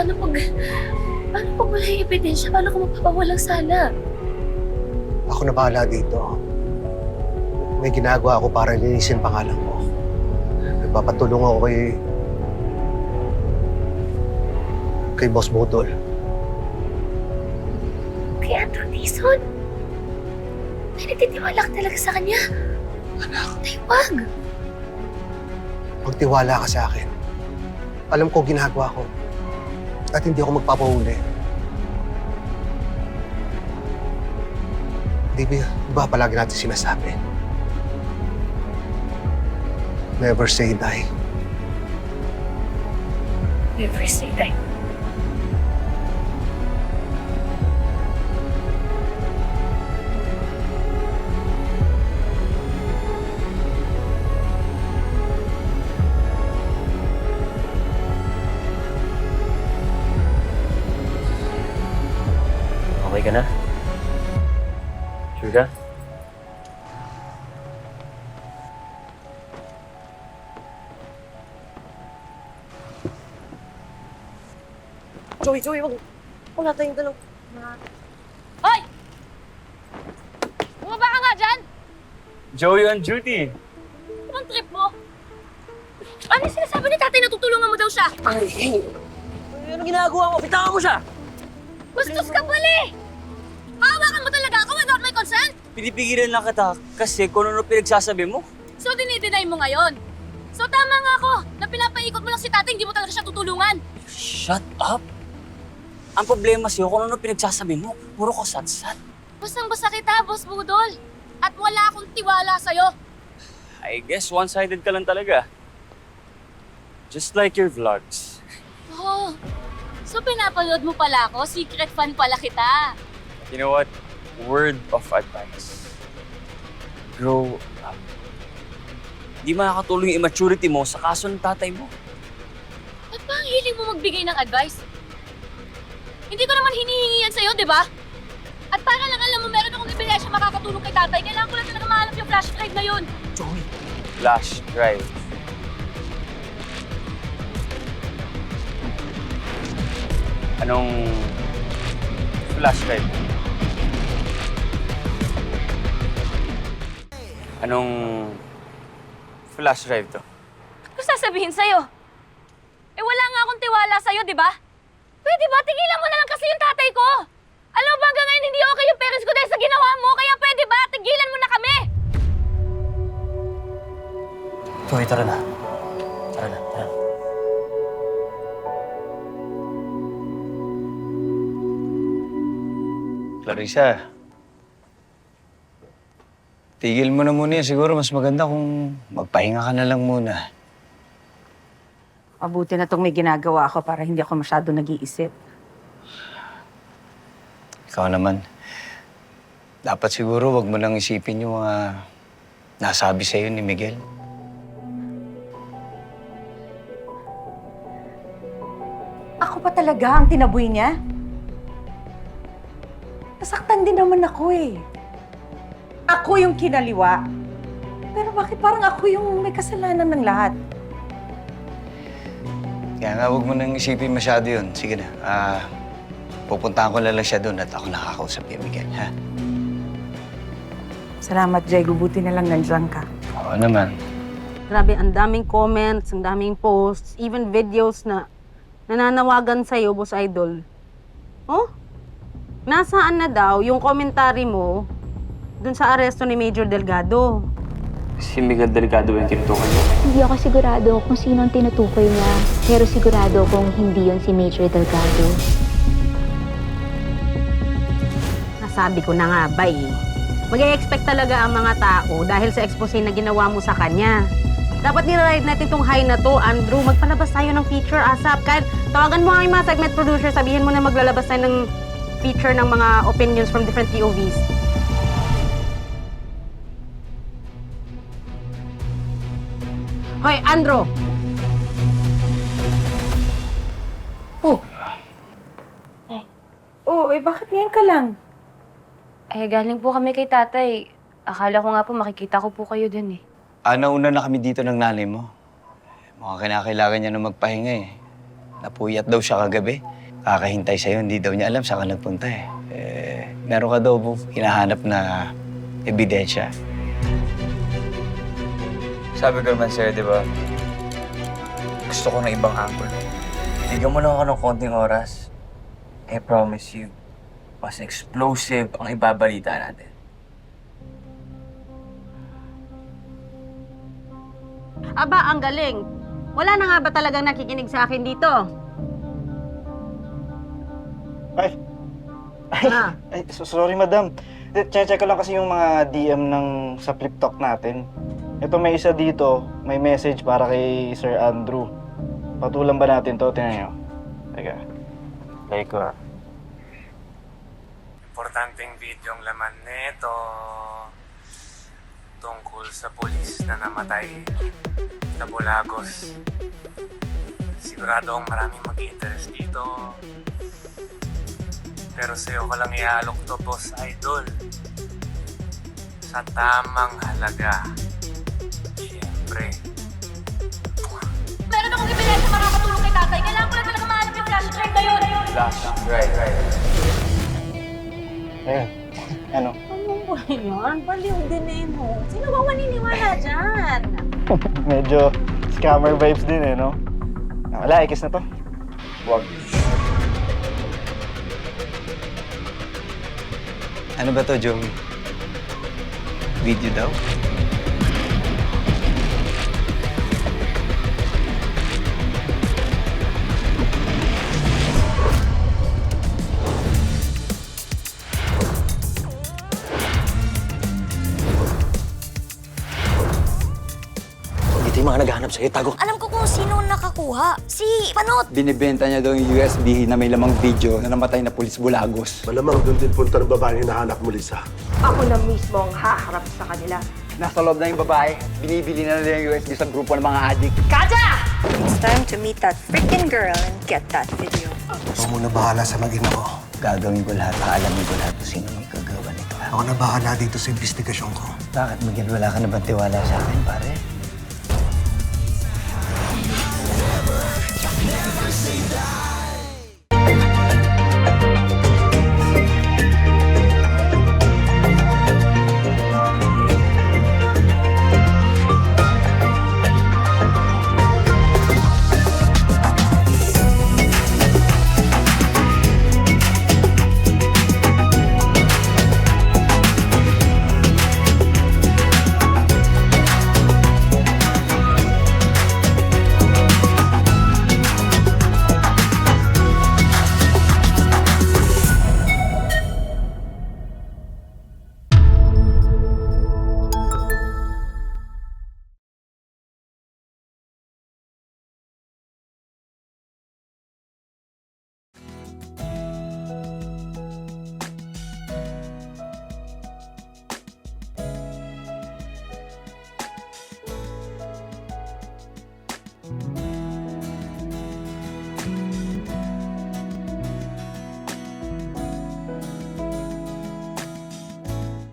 Paano pag wala yung ebidensya? Paano kung mapapawalang sala? Ako na bahala dito. May ginagawa ako para linisin pangalan ko. Nagpapatulong ako kay Boss Budol. Kay Andrew Dizon? May nagtitiwala ka talaga sa kanya? Anak, Tay, wag! magtiwala ka sa akin. Alam ko ginagawa ko. At hindi ako magpapahuli. Di ba palagi natin sinasabi? Never say die. Never say die. Okay ka na? Sure ka? Joey, wag natin yung dalawang... Hoy! Bumaba ka nga dyan! Joey on duty! Anong trip mo? Ano yung sinasabi ni tatay na tutulungan mo daw siya? Ay, ano ginagawa mo? Bitawan mo siya! Bastos ka pala eh! Hawakan mo talaga ako without my consent? Pinipigilan lang kita kasi kung ano pinagsasabi mo. So dinideny mo ngayon? So tama nga ako na pinapaikot mo lang si tatay, hindi mo talaga siya tutulungan. Shut up! Ang problema sa'yo kung ano pinagsasabi mo. Puro ko satsat. Bastang-basta kita, Boss Budol. At wala akong tiwala sa'yo. I guess one-sided ka lang talaga. Just like your vlogs. Oh, so pinapanood mo pala ako? Secret fan pala kita. You know what? Word of advice. Grow up. Di makakatulong yung immaturity mo sa kaso ng tatay mo. Ba't ba ang hiling mo magbigay ng advice? Hindi ko naman hinihingi yan sa'yo, di ba? At para lang alam mo, meron akong ebidensya makakatulong kay tatay. Kailangan ko lang talaga mahanap yung flash drive na yun. Joey. Flash drive. Anong flash drive? Anong flash drive to? Ano sasabihin sa'yo? Eh wala nga akong tiwala sa'yo, di ba? Pwede ba? Tigilan mo na lang kasi yung tatay ko! Alam mo ba hanggang ngayon hindi okay yung parents ko dahil sa ginawa mo? Kaya pwede ba? Tigilan mo na kami! Joey, tara na. Tara na. Clarissa, tigil mo na muna yan. Siguro mas maganda kung magpahinga ka na lang muna. Mabuti na itong may ginagawa ako para hindi ako masyado nag-iisip. Ikaw naman, dapat siguro wag mo nang isipin yung mga nasabi sa'yo ni Miguel. Ako pa talaga ang tinaboy niya? Nasaktan din naman ako eh. Ako yung kinaliwa. Pero bakit parang ako yung may kasalanan ng lahat? Kaya nga, wag mo nang isipin masyado yun. Sige na, pupuntahan ko lang siya doon at ako nakakausap kay Miguel, ha? Salamat, Jay. Buti na lang nandiyan ka. Oo naman. Grabe, ang daming comments, ang daming posts, even videos na nananawagan sa'yo, Boss Idol. Oh? Nasaan na daw yung commentary mo dun sa aresto ni Major Delgado? Si Miguel Delgado yung tinutukoy mo. Hindi ako sigurado kung sino ang tinutukoy niya, pero sigurado kung hindi yon si Major Delgado. Nasabi ko na nga ba eh. Mag-e-expect talaga ang mga tao dahil sa expose na ginawa mo sa kanya. Dapat niride natin tong high na to, Andrew. Magpalabas tayo ng feature ASAP. Kahit tawagan mo ang mga segment producer, sabihin mo na maglalabas tayo ng feature ng mga opinions from different POVs. Hoy, Andrew! Bakit ngayon ka lang? Eh, galing po kami kay tatay. Akala ko nga po makikita ko po kayo dun eh. Nauna na kami dito ng nanay mo. Mukhang kinakailangan niya na magpahinga eh. Napuyat daw siya kagabi. Kakahintay sa'yo, hindi daw niya alam saan ka nagpunta eh. Meron ka daw hinahanap na ebidensya. Sabi ko naman sa'yo, di ba? Gusto ko ng ibang angle. Bigyan mo lang ako ng konting oras. I promise you, mas explosive ang ibabalita natin. Aba, ang galing. Wala na nga ba talagang nakikinig sa akin dito? Ay, Ah, sorry madam. Check ko lang kasi yung mga DM sa Flip Talk natin. Ito may isa dito, may message para kay Sir Andrew. Patulan ba natin to? Tingnan nyo. Teka. Play ko ah. Importanteng video ang laman nito tungkol sa pulis na namatay sa Bulagos. Sigurado akong maraming mag-interest dito. Pero sa'yo ko lang iaalok to, Boss Idol. Sa tamang halaga. Siyempre. Meron akong ebidensya para makatulong kay tatay. Kailangan ko lang talaga mahanap yung flash drive na yun. Flash, right. Ayun. Ano? Anong ba yan? Baliw din eh, no? Sino ba maniniwala dyan? Medyo scammer vibes din eh, no? Wala, ikis na to. Wag. Ano ba to, Joey? Video daw? Dito yung mga naghahanap sa'yo, tago. Alam ko kung sino nakakuha. Si Panot! Binibenta niya daw yung USB na may lamang video na namatay na pulis Bulagos. Malamang doon din punta ng babae na hinahanap mo, Lisa. Ako na mismo ang haharap sa kanila. Nasa loob na yung babae. Binibili na nila yung USB sa grupo ng mga adik. It's time to meet that freaking girl and get that video. Ako muna bahala sa mag-ina ko. Gagawin ko lahat. Aalamin ko lahat kung sino may gagawa nito. Ako na bahala dito sa investigasyon ko. Bakit Miguel, wala ka na bang tiwala sa akin, pare? Never say die.